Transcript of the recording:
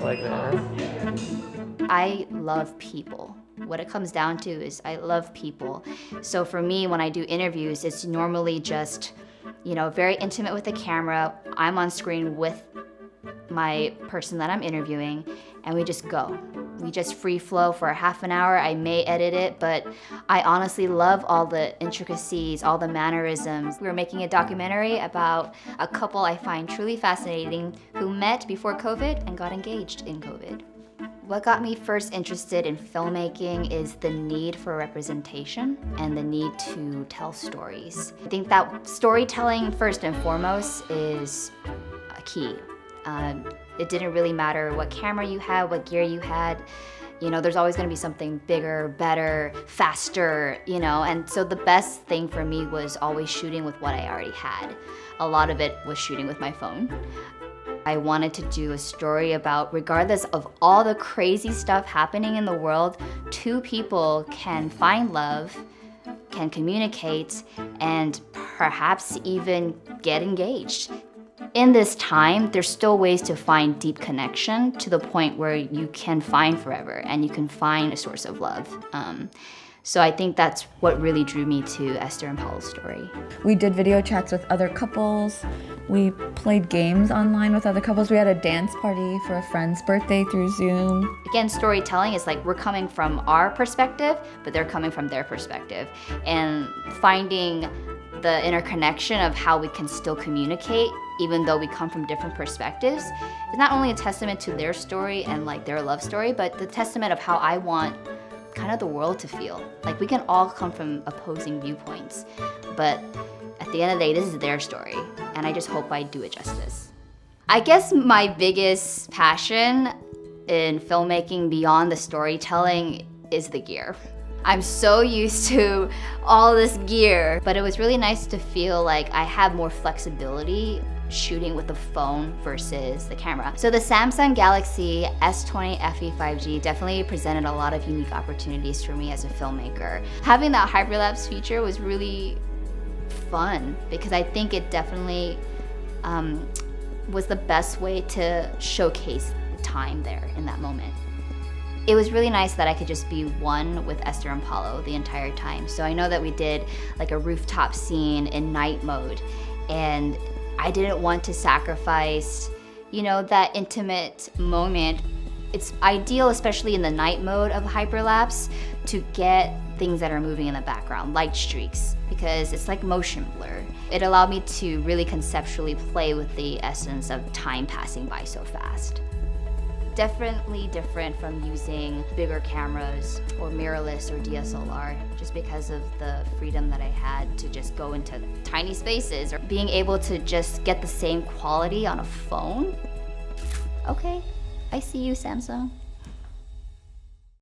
like that. I love people. What it comes down to is I love people. So for me, when I do interviews, it's normally just, very intimate with the camera. I'm on screen with my person that I'm interviewing, and we just go. We just free flow for a half an hour. I may edit it, but I honestly love all the intricacies, all the mannerisms. We were making a documentary about a couple I find truly fascinating who met before COVID and got engaged in COVID. What got me first interested in filmmaking is the need for representation and the need to tell stories. I think that storytelling, first and foremost, is a key. It didn't really matter what camera you had, what gear you had. There's always gonna be something bigger, better, faster, and so the best thing for me was always shooting with what I already had. A lot of it was shooting with my phone. I wanted to do a story about, regardless of all the crazy stuff happening in the world, two people can find love, can communicate, and perhaps even get engaged. In this time, there's still ways to find deep connection to the point where you can find forever and you can find a source of love. So I think that's what really drew me to Esther and Paulo's story. We did video chats with other couples. We played games online with other couples. We had a dance party for a friend's birthday through Zoom. Again, storytelling is like we're coming from our perspective, but they're coming from their perspective. And finding the interconnection of how we can still communicate even though we come from different perspectives is not only a testament to their story and like their love story, but the testament of how I want kind of the world to feel. Like we can all come from opposing viewpoints, but at the end of the day, this is their story, and I just hope I do it justice. I guess my biggest passion in filmmaking beyond the storytelling is the gear. I'm so used to all this gear, but it was really nice to feel like I have more flexibility shooting with the phone versus the camera. So the Samsung Galaxy S20 FE 5G definitely presented a lot of unique opportunities for me as a filmmaker. Having that hyperlapse feature was really fun because I think it definitely was the best way to showcase the time there in that moment. It was really nice that I could just be one with Esther and Paulo the entire time. So I know that we did like a rooftop scene in night mode, and I didn't want to sacrifice, that intimate moment. It's ideal, especially in the night mode of hyperlapse, to get things that are moving in the background, light streaks, because it's like motion blur. It allowed me to really conceptually play with the essence of time passing by so fast. Definitely different from using bigger cameras or mirrorless or DSLR, just because of the freedom that I had to just go into tiny spaces, or being able to just get the same quality on a phone. Okay, I see you, Samsung.